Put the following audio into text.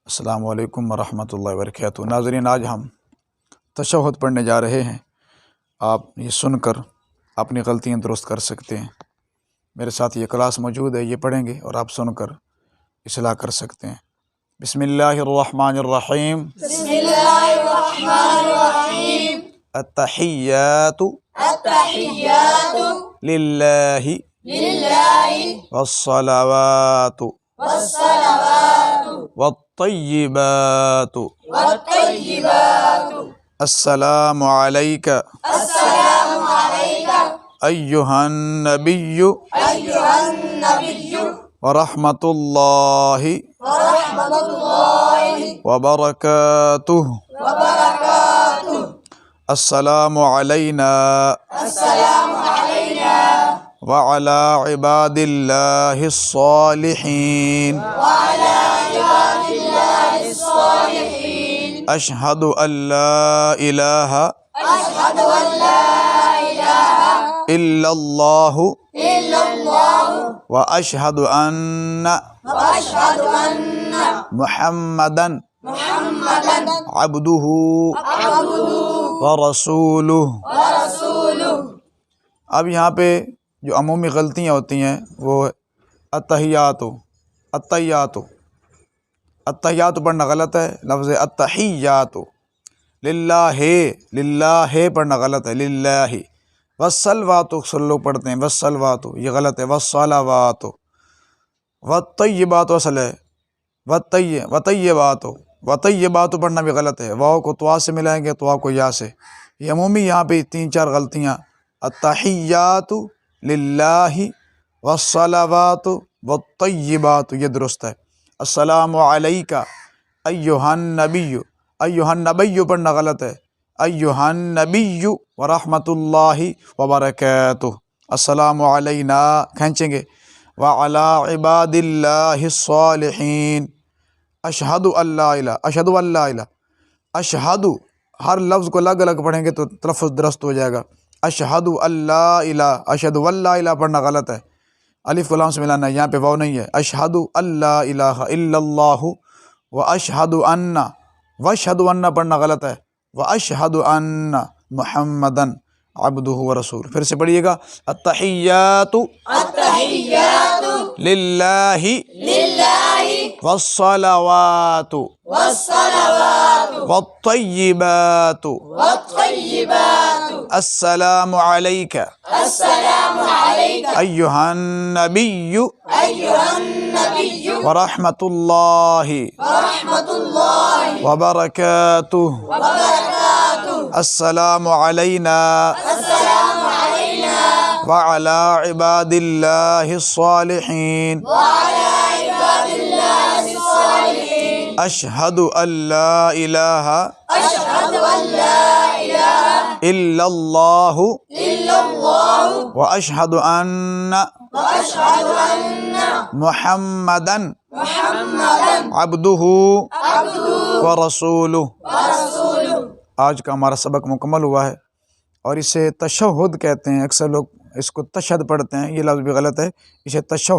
السلام علیکم ورحمۃ اللہ وبرکاتہ۔ ناظرین، آج ہم تشہد پڑھنے جا رہے ہیں۔ آپ یہ سن کر اپنی غلطیاں درست کر سکتے ہیں۔ میرے ساتھ یہ کلاس موجود ہے، یہ پڑھیں گے اور آپ سن کر اصلاح کر سکتے ہیں۔ بسم اللہ الرحمن الرحیم۔ بسم اللہ الرحمن الرحیم۔ التحیات التحیات للہ للہ والصلوات والصلوات والطیبات والطیبات۔ السلام علیک السلام علیک ایہا النبی ایھا النبی ورحمۃ اللہ ورحمۃ اللہ وبرکاتہ۔ وبرکاتہ۔ السلام علینا السلام علینا وعلی عباد اللہ الصالحین۔ وعلی عباد اللہ الصالحین۔ اشہد ان لا الہ اشہد ان لا الہ الا اللہ الا اللہ واشہد ان واشہد ان محمدا محمدا عبدہ عبدہ ورسولہ۔ ورسولہ۔ اب یہاں پہ جو عمومی غلطیاں ہوتی ہیں وہ التحیات التحیات التحیات پڑھنا غلط ہے۔ لفظ التحیات للہ للہ پڑھنا غلط ہے، للہ۔ والصلوات اکثر لوگ پڑھتے ہیں والصلوات، یہ غلط ہے، والصلوات۔ والطیبات اصل ہے وطیبات، وطیبات پڑھنا بھی غلط ہے، واو کو توا سے ملائیں گے، توا کو یا سے۔ یہ عمومی یہاں پہ 3-4 غلطیاں، التحیات للہ والصلوات والطیبات، یہ درست ہے۔ السلام علیکہ ایھا النبی، ایھا النبی پڑھنا غلط ہے، ایھا النبی ورحمۃ اللہ وبرکاتہ۔ السلام علینا کھینچیں گے، وعلی عباد اللہ الصالحین۔ اشہد ان لا الہ، اشہد ان لا الہ، اشہد، ہر لفظ کو الگ الگ پڑھیں گے تو تلفظ درست ہو جائے گا۔ اشہد ان لا الہ، اشہد ان لا الہ پڑھنا غلط ہے، الف کو لام سے ملانا ہے، یہاں پہ واو نہیں ہے۔ اشہد ان لا الہ الا اللہ واشہد ان، واشہد ان پڑھنا غلط ہے، واشہد ان محمدا عبدہ ورسولہ۔ پھر سے پڑھیے گا، التحیات التحیات للہ للہ والصلوات والصلوات والطیبات۔ والطیبات۔ السلام علیک السلام علیک ایھا النبی ایھا النبی ورحمۃ اللہ ورحمۃ اللہ وبرکاتہ۔ وبرکاتہ۔ السلام علینا السلام علینا وعلی عباد اللہ الصالحین۔ وعلی عباد اللہ الصالحین۔ اشہد ان لا الہ اشہد ان لا الہ الا اللہ الا اللہ واشہد ان واشہد ان محمدا محمدا عبدہ عبدہ ورسولہ۔ ورسولہ۔ آج کا ہمارا سبق مکمل ہوا ہے، اور اسے تشہد کہتے ہیں۔ اکثر لوگ اس کو تشھد پڑھتے ہیں، یہ لفظ بھی غلط ہے، اسے تشہد